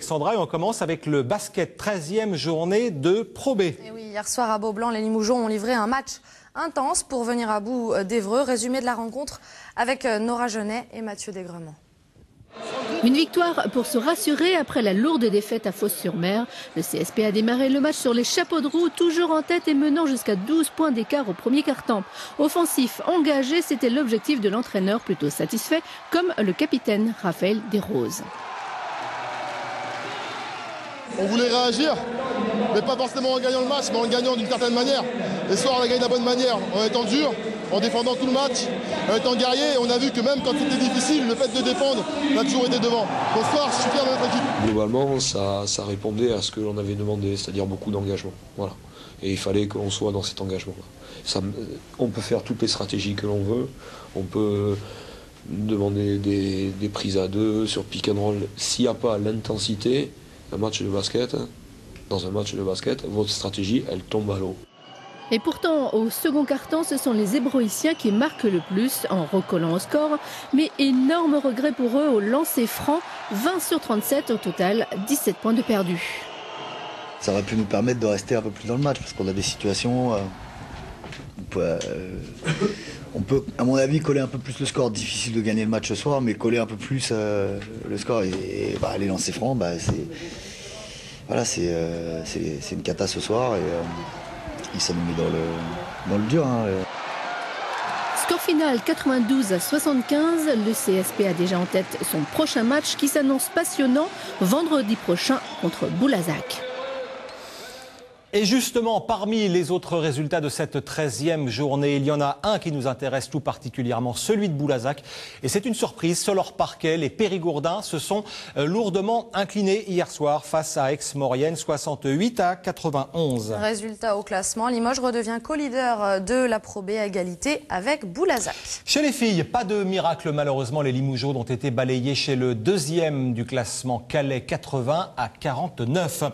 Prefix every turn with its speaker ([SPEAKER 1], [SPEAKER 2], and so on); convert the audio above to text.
[SPEAKER 1] Alexandra, et on commence avec le basket, 13e journée de Pro B.
[SPEAKER 2] Et oui, hier soir à Beaublanc, les Limoujons ont livré un match intense pour venir à bout d'Évreux. Résumé de la rencontre avec Nora Genet et Mathieu Desgremont.
[SPEAKER 3] Une victoire pour se rassurer après la lourde défaite à Fos-sur-Mer. Le CSP a démarré le match sur les chapeaux de roue, toujours en tête et menant jusqu'à 12 points d'écart au premier quart-temps. Offensif, engagé, c'était l'objectif de l'entraîneur, plutôt satisfait, comme le capitaine Raphaël Desroses.
[SPEAKER 4] On voulait réagir, mais pas forcément en gagnant le match, mais en le gagnant d'une certaine manière. Ce soir, on a gagné de la bonne manière, en étant dur, en défendant tout le match, en étant guerrier. On a vu que même quand c'était difficile, le fait de défendre, on a toujours été devant. Donc ce soir, je suis fier de notre équipe.
[SPEAKER 5] Globalement, ça répondait à ce que l'on avait demandé, c'est-à-dire beaucoup d'engagement. Voilà. Et il fallait que l'on soit dans cet engagement-là. On peut faire toutes les stratégies que l'on veut. On peut demander des prises à deux sur pick and roll. S'il n'y a pas l'intensité, dans un match de basket, votre stratégie, elle tombe à l'eau.
[SPEAKER 3] Et pourtant, au second quart-temps, ce sont les Hébroïciens qui marquent le plus en recollant au score. Mais énorme regret pour eux au lancer franc, 20 sur 37 au total, 17 points de perdus.
[SPEAKER 6] Ça aurait pu nous permettre de rester un peu plus dans le match parce qu'on a des situations... on peut, à mon avis, coller un peu plus le score. Difficile de gagner le match ce soir, mais coller un peu plus le score. Et les lancers francs, c'est une cata ce soir. Et ça nous met dans le dur.
[SPEAKER 3] Score final 92-75. Le CSP a déjà en tête son prochain match qui s'annonce passionnant vendredi prochain contre Boulazac.
[SPEAKER 1] Et justement, parmi les autres résultats de cette 13e journée, il y en a un qui nous intéresse tout particulièrement, celui de Boulazac. Et c'est une surprise, sur leur parquet, les Périgourdins se sont lourdement inclinés hier soir face à Aix-Maurienne, 68-91.
[SPEAKER 2] Résultat au classement, Limoges redevient co-leader de la Pro B à égalité avec Boulazac.
[SPEAKER 1] Chez les filles, pas de miracle malheureusement, les Limougeaudes ont été balayés chez le deuxième du classement, Calais, 80-49.